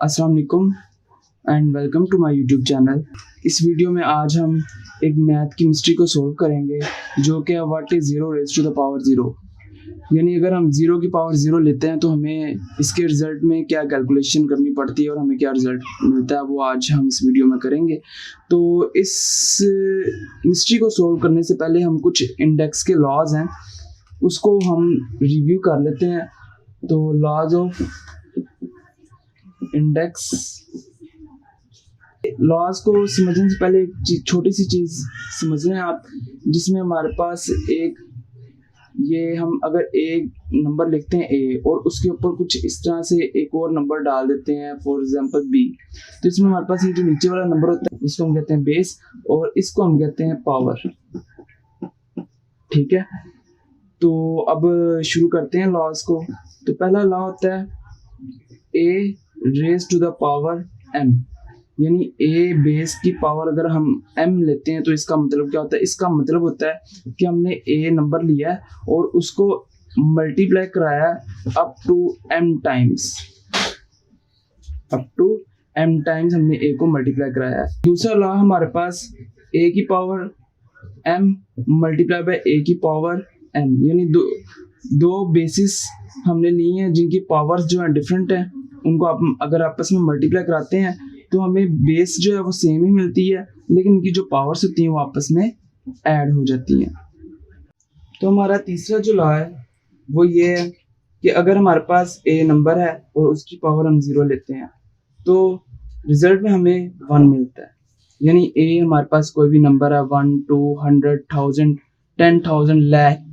अस्सलाम वालेकुम and welcome to my YouTube channel. इस वीडियो में आज हम एक मैथ की मिस्ट्री को सोल्व करेंगे जो कि what is 0 raise to the power 0। यानी अगर हम 0 की पावर 0 लेते हैं तो हमें इसके रिज़ल्ट में क्या कैलकुलेशन करनी पड़ती है और हमें क्या रिज़ल्ट मिलता है, वो आज हम इस वीडियो में करेंगे। तो इस मिस्ट्री को सोल्व करने से पहले हम कुछ इंडेक्स के लॉज हैं उसको हम रिव्यू कर लेते हैं। तो लॉज ऑफ इंडेक्स, लॉज को समझने से पहले एक छोटी सी चीज़ समझ लें आप, जिसमें हमारे पास एक ये हम अगर एक नंबर लिखते हैं a और उसके ऊपर कुछ इस तरह से एक और नंबर डाल देते हैं, फॉर एग्जांपल b, तो इसमें हमारे पास ये जो नीचे वाला नंबर होता है इसको हम कहते हैं बेस और इसको हम कहते हैं पावर। ठीक है, तो अब शुरू करते हैं लॉज को। तो पहला लॉ होता है a raise to the power m, यानी a बेस की पावर अगर हम m लेते हैं तो इसका मतलब क्या होता है? इसका मतलब होता है कि हमने a नंबर लिया है और उसको मल्टीप्लाई कराया up to m times, up to m times हमने a को मल्टीप्लाई कराया है। दूसरा लॉ हमारे पास a की power m multiply by a की पावर n, यानी दो बेसिस हमने लिए हैं जिनकी पावर्स जो है डिफरेंट है, उनको आप अगर आपस में मल्टीप्लाई कराते हैं तो हमें बेस जो है वो सेम ही मिलती है, लेकिन उनकी जो पावर्स होती हैं वो आपस में ऐड हो जाती हैं। तो हमारा तीसरा जो लॉ है वो ये है कि अगर हमारे पास a नंबर है और उसकी पावर हम 0 लेते हैं तो रिजल्ट में हमें 1 मिलता है। यानी a हमारे पास कोई भी नंबर है, 1, 2, 100, 1000, 10,000, लाख,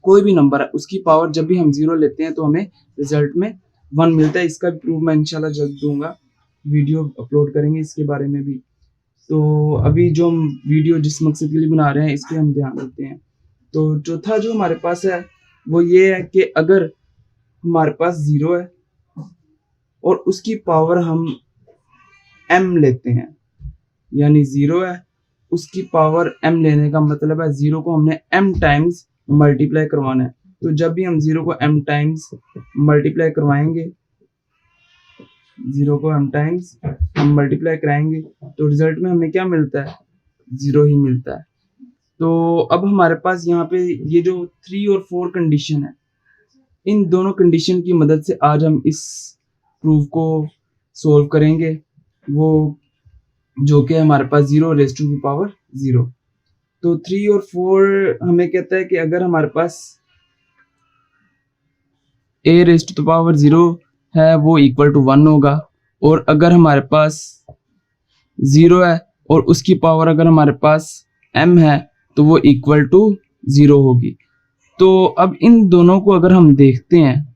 कोई भी नंबर है, उसकी पावर जब भी हम 0 लेते हैं तो हमें रिजल्ट में 1 मिलता है। इसका भी प्रूफ मैं इंशाल्लाह जल्द दूंगा, वीडियो अपलोड करेंगे इसके बारे में भी। तो अभी जो हम वीडियो जिस मकसद के लिए बना रहे हैं इस पर हम ध्यान देते हैं। तो चौथा जो हमारे पास है वो ये है कि अगर हमारे पास 0 है और उसकी पावर हम m लेते हैं, यानी 0 है उसकी पावर m लेने का मतलब है 0 को हमने m टाइम्स मल्टीप्लाई करवाना है। तो जब भी हम 0 को m टाइम्स मल्टीप्लाई करवाएंगे, 0 को m टाइम्स हम मल्टीप्लाई कराएंगे तो रिजल्ट में हमें क्या मिलता है? 0 ही मिलता है। तो अब हमारे पास यहाँ पे ये जो 3 और 4 कंडीशन है, इन दोनों कंडीशन की मदद से आज हम इस प्रूफ को सोल्व करेंगे, वो जो कि हमारे पास 0 रेज़ टू द पावर 0। तो 3 और 4 हमें कहता है कि अगर हमारे पास a raise to the power 0 है वो इक्वल टू 1 होगा, और अगर हमारे पास 0 है और उसकी पावर अगर हमारे पास m है तो वो इक्वल टू 0 होगी। तो अब इन दोनों को अगर हम देखते हैं,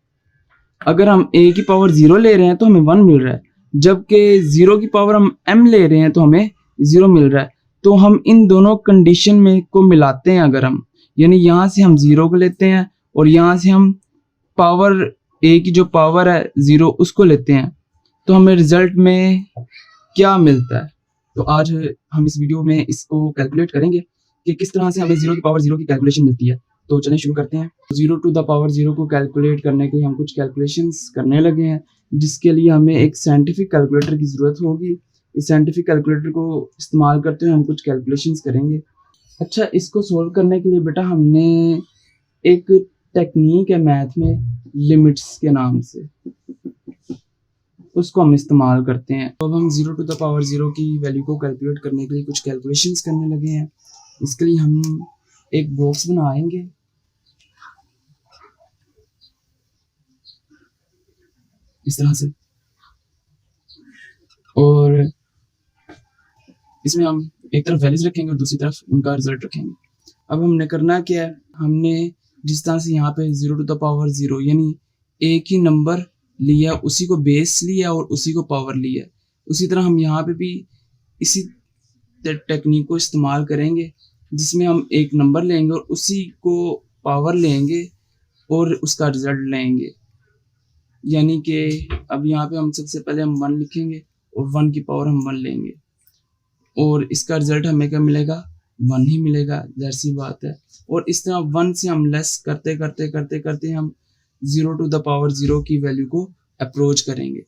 अगर हम a की पावर 0 ले रहे हैं तो हमें 1 मिल रहा है, जबकि 0 की पावर हम m ले रहे हैं तो हमें 0 मिल रहा है। तो हम इन दोनों कंडीशन में को मिलाते हैं अगर हम, यानी यहाँ से हम 0 को लेते हैं और यहाँ से हम पावर a की जो पावर है 0 उसको लेते हैं, तो हमें रिजल्ट में क्या मिलता है? तो आज हम इस वीडियो में इसको कैलकुलेट करेंगे कि किस तरह से हमें 0 की पावर 0 की कैलकुलेशन मिलती है। तो चलें शुरू करते हैं। 0 टू द पावर 0 को कैलकुलेट करने के लिए हम कुछ कैलकुलेशंस करने लगे हैं, जिसके लिए हमें एक साइंटिफिक कैलकुलेटर की ज़रूरत होगी। इस साइंटिफिक कैलकुलेटर को इस्तेमाल करते हुए हम कुछ कैलकुलेशंस करेंगे। अच्छा, इसको सोल्व करने के लिए बेटा हमने एक टेक्निक है मैथ में लिमिट्स के नाम से, उसको हम इस्तेमाल करते हैं। तो अब हम 0 टू द पावर 0 की वैल्यू को कैलकुलेट करने के लिए कुछ कैलकुलेशंस करने लगे हैं। इसके लिए हम एक बॉक्स बनाएंगे, इस तरह से, और इसमें हम एक तरफ वैल्यूज रखेंगे और दूसरी तरफ उनका रिजल्ट रखेंगे। अब हमने करना क्या है, हमने जिस तरह से यहाँ पे 0 टू द पावर 0 यानी एक ही नंबर लिया, उसी को बेस लिया और उसी को पावर लिया, उसी तरह हम यहाँ पे भी इसी टेक्निक को इस्तेमाल करेंगे, जिसमें हम एक नंबर लेंगे और उसी को पावर लेंगे और उसका रिजल्ट लेंगे। यानी कि अब यहाँ पे हम सबसे पहले हम 1 लिखेंगे और 1 की पावर हम 1 लेंगे और इसका रिजल्ट हमें क्या मिलेगा? 1 ही मिलेगा, जाहिर सी बात है। और इस तरह 1 से हम लेस करते करते करते करते हम 0 टू द पावर 0 की वैल्यू को अप्रोच करेंगे।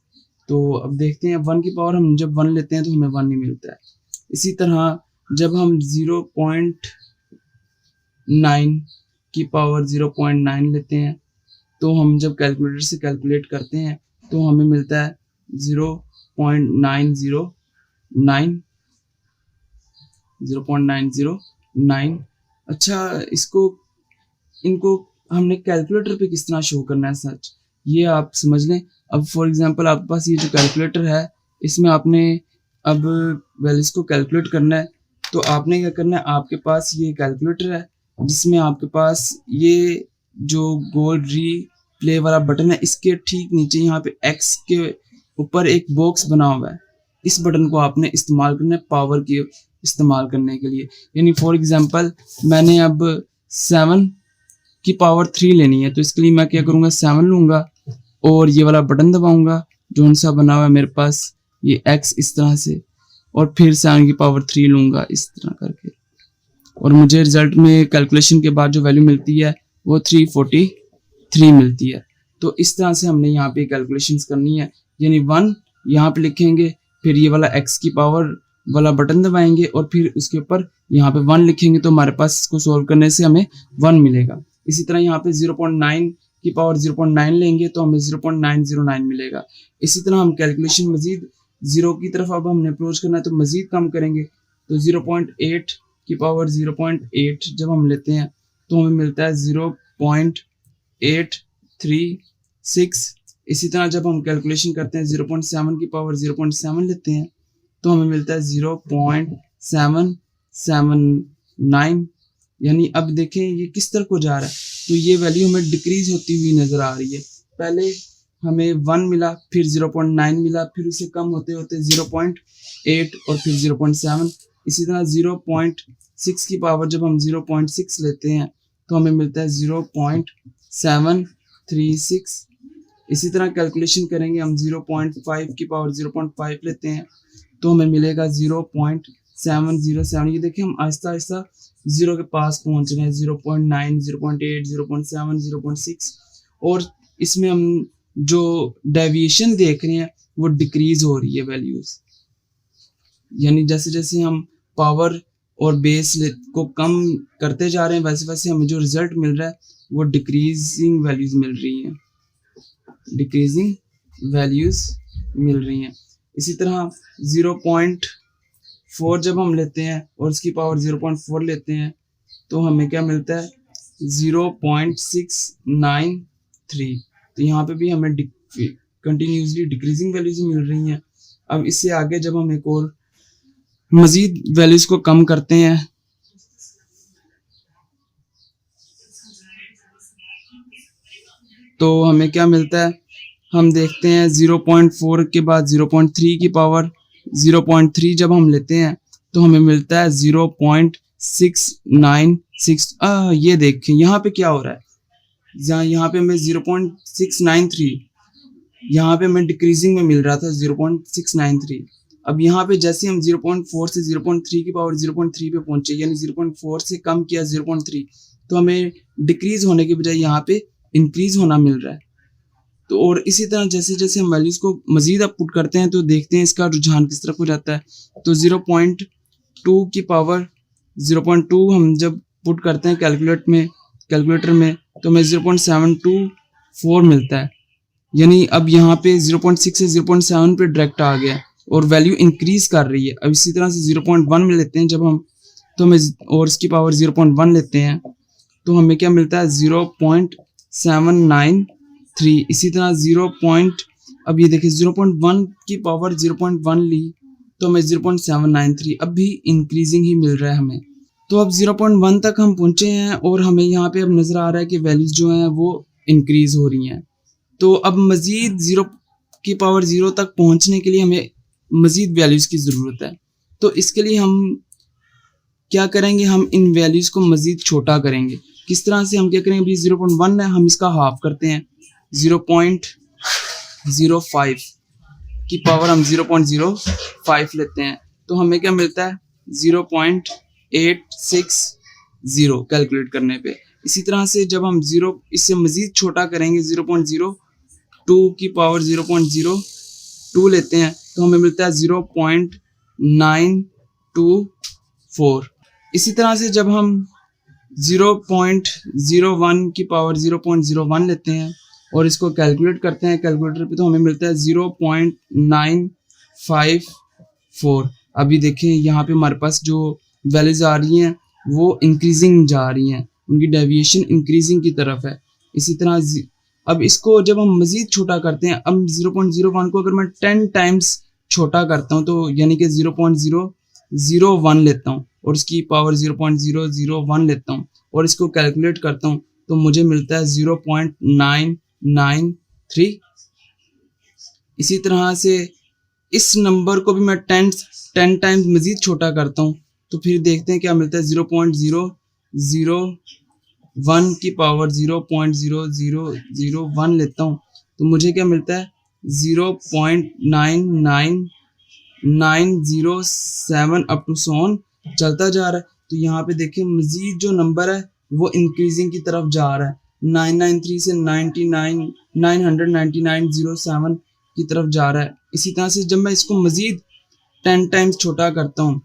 तो अब देखते हैं 1 की पावर हम जब 1 लेते हैं तो हमें 1 नहीं मिलता है। इसी तरह जब हम 0.9 की पावर 0.9 लेते हैं तो हम जब कैलकुलेटर से कैलकुलेट करते हैं तो हमें मिलता है 0.909। अच्छा, इनको हमने कैलकुलेटर पे किस तरह शो करना है सच, ये आप समझ लें। अब फॉर एग्जांपल आपके पास ये जो कैलकुलेटर है, इसमें आपने अब वैल्यूज को कैलकुलेट करना है, तो आपने क्या करना है, आपके पास ये कैलकुलेटर है जिसमें आपके पास ये जो गोल रिप्ले वाला बटन है, इसके ठीक नीचे यहाँ पे एक्स के ऊपर एक बॉक्स बना हुआ है। इस बटन को आपने इस्तेमाल करना है पावर की इस्तेमाल करने के लिए। यानी फॉर एग्जांपल मैंने अब 7 की पावर 3 लेनी है, तो इसके लिए मैं क्या करूँगा, 7 लूँगा और ये वाला बटन दबाऊँगा जो सा बना हुआ है मेरे पास, ये एक्स इस तरह से, और फिर 7 की पावर 3 लूँगा इस तरह करके, और मुझे रिजल्ट में कैलकुलेशन के बाद जो वैल्यू मिलती है वो 343 मिलती है। तो इस तरह से हमने यहाँ पे कैलकुलेशंस करनी है। यानी 1 यहाँ पे लिखेंगे, फिर ये वाला x की पावर वाला बटन दबाएंगे और फिर उसके ऊपर यहाँ पे 1 लिखेंगे, तो हमारे पास इसको सोल्व करने से हमें 1 मिलेगा। इसी तरह यहाँ पे 0.9 की पावर 0.9 लेंगे तो हमें 0.909 मिलेगा। इसी तरह हम कैलकुलेशन मजीद 0 की तरफ अब हमने अप्रोच करना है तो मजीद कम करेंगे, तो 0.8 की पावर 0.8 जब हम लेते हैं तो हमें मिलता है 0.836। इसी तरह जब हम कैलकुलेशन करते हैं 0.7 की पावर 0.7 लेते हैं तो हमें मिलता है 0.779। यानी अब देखें ये किस तरह को जा रहा है, तो ये वैल्यू हमें डिक्रीज होती हुई नजर आ रही है। पहले हमें 1 मिला, फिर 0.9 मिला, फिर उसे कम होते होते 0.8 और फिर 0.7। इसी तरह 0.6 की पावर जब हम 0.6 लेते हैं तो हमें मिलता है 0.736। इसी तरह कैलकुलेशन करेंगे हम 0.5 की पावर 0.5 लेते हैं तो हमें मिलेगा 0.707। ये देखिए हम आहिस्ता आहिस्ता 0 के पास पहुंच रहे हैं, 0.9, 0.8, 0.7, 0.6, और इसमें हम जो डेविएशन देख रहे हैं वो डिक्रीज हो रही है वैल्यूज। यानी जैसे जैसे हम पावर और बेस को कम करते जा रहे हैं वैसे वैसे हमें जो रिजल्ट मिल रहा है वो डिक्रीजिंग वैल्यूज मिल रही हैं, डिक्रीजिंग वैल्यूज मिल रही हैं। इसी तरह 0.4 जब हम लेते हैं और उसकी पावर 0.4 लेते हैं तो हमें क्या मिलता है 0.693। तो यहाँ पे भी हमें कंटिन्यूसली डिक्रीजिंग वैल्यूज मिल रही हैं। अब इससे आगे जब हम एक और मजीद वैल्यूज को कम करते हैं तो हमें क्या मिलता है, हम देखते हैं 0.4 के बाद 0.3 की पावर 0.3 जब हम लेते हैं तो हमें मिलता है 0.696। ये देखें यहाँ पे क्या हो रहा है, यहाँ पे हमें 0.693, यहाँ पे हमें डिक्रीजिंग में मिल रहा था 0.693। अब यहाँ पे जैसे हम 0.4 से 0.3 की पावर 0.3 पे पहुंचे, यानी 0.4 से कम किया 0.3, तो हमें डिक्रीज होने के बजाय यहाँ पे इंक्रीज होना मिल रहा है। तो और इसी तरह जैसे जैसे हम वैल्यूज को मजीद अप पुट करते हैं तो देखते हैं इसका रुझान किस तरफ हो जाता है। तो 0.2 की पावर 0.2 हम जब पुट करते हैं कैलकुलेटर में तो हमें 0.724 मिलता है। यानी अब यहाँ पे 0.6 से 0.7 पे डायरेक्ट आ गया और वैल्यू इंक्रीज कर रही है। अब इसी तरह से 0.1 में लेते हैं जब हम, तो हमें और इसकी पावर 0.1 लेते हैं तो हमें क्या मिलता है 0.793। इसी तरह अब ये देखिए 0.1 की पावर 0.1 ली तो हमें 0.793, अब भी इंक्रीजिंग ही मिल रहा है हमें। तो अब 0.1 तक हम पहुंचे हैं और हमें यहाँ पे अब नजर आ रहा है कि वैल्यूज जो हैं वो इंक्रीज हो रही हैं। तो अब मजीद 0 की पावर 0 तक पहुंचने के लिए हमें मजीद वैल्यूज की ज़रूरत है। तो इसके लिए हम क्या करेंगे, हम इन वैल्यूज को मजीद छोटा करेंगे। किस तरह से हम क्या करेंगे, अभी 0.1 है, हम इसका हाफ करते हैं, 0.05 की पावर हम 0.05 लेते हैं तो हमें क्या मिलता है 0.860 कैलकुलेट करने पे। इसी तरह से जब हम इससे मजीद छोटा करेंगे 0.02 की पावर 0.0 2 लेते हैं तो हमें मिलता है 0.924। इसी तरह से जब हम 0.01 की पावर 0.01 लेते हैं और इसको कैलकुलेट करते हैं कैलकुलेटर पे, तो हमें मिलता है 0.954। अभी देखें यहाँ पे हमारे पास जो वैल्यूज आ रही हैं वो इंक्रीजिंग जा रही हैं, उनकी डेविएशन इंक्रीजिंग की तरफ है। इसी तरह अब इसको जब हम मज़ीद छोटा करते हैं, अब 0.01 को अगर मैं 10 टाइम्स छोटा करता हूँ तो यानी कि 0.001 लेता हूँ और उसकी पावर 0.001 लेता हूँ और इसको कैलकुलेट करता हूँ तो मुझे मिलता है 0.993। इसी तरह से इस नंबर को भी मैं 10 टाइम्स मज़ीद छोटा करता हूँ तो फिर देखते हैं क्या मिलता है। 0.001 की पावर 0.0001 लेता हूँ तो मुझे क्या मिलता है 0.99907 अप टू सोन चलता जा रहा है। तो यहाँ पे देखिए मज़ीद जो नंबर है वो इंक्रीजिंग की तरफ जा रहा है, 993 से 99907 की तरफ जा रहा है। इसी तरह से जब मैं इसको मज़ीद 10 टाइम्स छोटा करता हूँ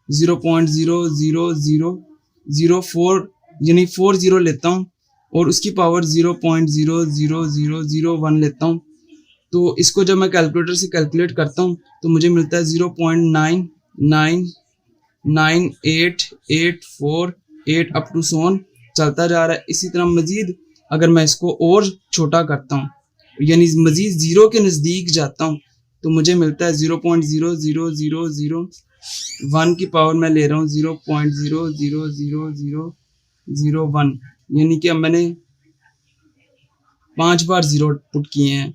0.00004 यानी 40 लेता हूँ और उसकी पावर 0.00001 लेता हूँ तो इसको जब मैं कैलकुलेटर से कैलकुलेट करता हूँ तो मुझे मिलता है 0.99848 अप टू सोन चलता जा रहा है। इसी तरह मज़ीद अगर मैं इसको और छोटा करता हूँ यानी मज़ीद ज़ीरो के नज़दीक जाता हूँ तो मुझे मिलता है 0.00001 की पावर मैं ले रहा हूँ 0.00001 यानी कि अब मैंने 5 बार ज़ीरो पुट किए हैं।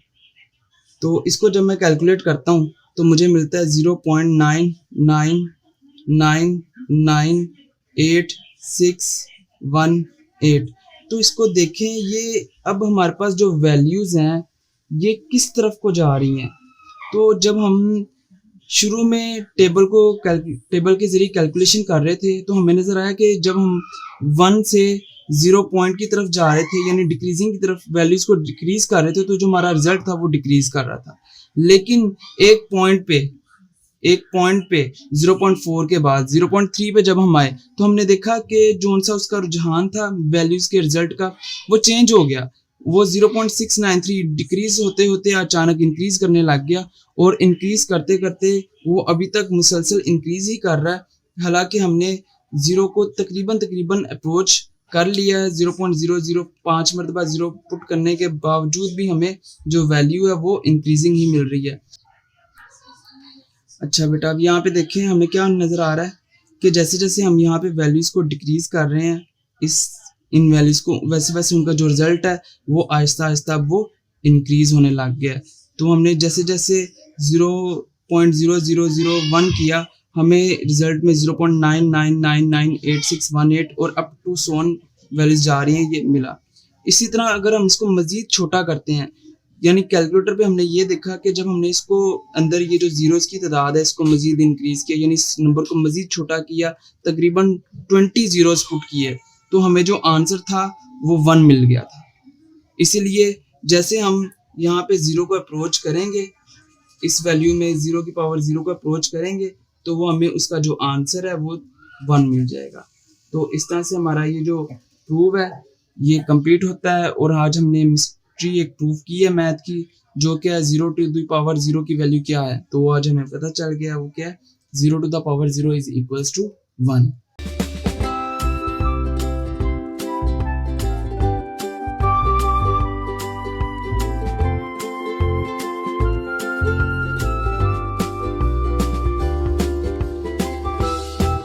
तो इसको जब मैं कैलकुलेट करता हूँ तो मुझे मिलता है 0.9998618। तो इसको देखें, ये अब हमारे पास जो वैल्यूज़ हैं ये किस तरफ को जा रही हैं। तो जब हम शुरू में टेबल के ज़रिए कैलकुलेशन कर रहे थे तो हमें नज़र आया कि जब हम 1 से 0 पॉइंट की तरफ जा रहे थे यानी डिक्रीजिंग की तरफ वैल्यूज़ को डिक्रीज़ कर रहे थे तो जो हमारा रिजल्ट था वो डिक्रीज़ कर रहा था। लेकिन एक पॉइंट पे 0.4 के बाद 0.3 पे जब हम आए तो हमने देखा कि जो सा उसका रुझान था वैल्यूज़ के रिजल्ट का वो चेंज हो गया। वो 0.693 डिक्रीज होते होते अचानक इंक्रीज करने लग गया और इंक्रीज करते करते वो अभी तक मुसलसल इंक्रीज ही कर रहा है। हालांकि हमने ज़ीरो को तकरीबन अप्रोच कर लिया है, 0.005 मरतबा ज़ीरो पुट करने के बावजूद भी हमें जो वैल्यू है वो इंक्रीजिंग ही मिल रही है। अच्छा बेटा, अब यहाँ पे देखें हमें क्या नज़र आ रहा है कि जैसे जैसे हम यहाँ पे वैल्यूज़ को डिक्रीज़ कर रहे हैं इन वैल्यूज़ को, वैसे वैसे उनका जो रिज़ल्ट है वो आहिस्ता आहिस्ता वो इंक्रीज़ होने लग गया है। तो हमने जैसे जैसे 0.0001 किया हमें रिज़ल्ट में 0.9999618 और अप टू सोन वैल्यूज़ जा रही हैं, ये मिला। इसी तरह अगर हम इसको मज़ीद छोटा करते हैं यानी कैलकुलेटर पे हमने ये देखा कि जब हमने इसको अंदर ये जो ज़ीरोज़ की तादाद है इसको मज़ीद इंक्रीज़ किया यानी इस नंबर को मज़ीद छोटा किया, तकरीबन 20 ज़ीरोज़ पुट किए तो हमें जो आंसर था वो 1 मिल गया था। इसीलिए जैसे हम यहाँ पे ज़ीरो को अप्रोच करेंगे, इस वैल्यू में 0 की पावर 0 को अप्रोच करेंगे तो वो हमें उसका जो आंसर है वो 1 मिल जाएगा। तो इस तरह से हमारा ये जो प्रूव है ये कंप्लीट होता है। और आज हमने मिस्ट्री एक प्रूव की है मैथ की, जो क्या है 0 टू द पावर 0 की वैल्यू क्या है, तो आज हमें पता चल गया वो क्या है 0 to the power 0 is equals to 1।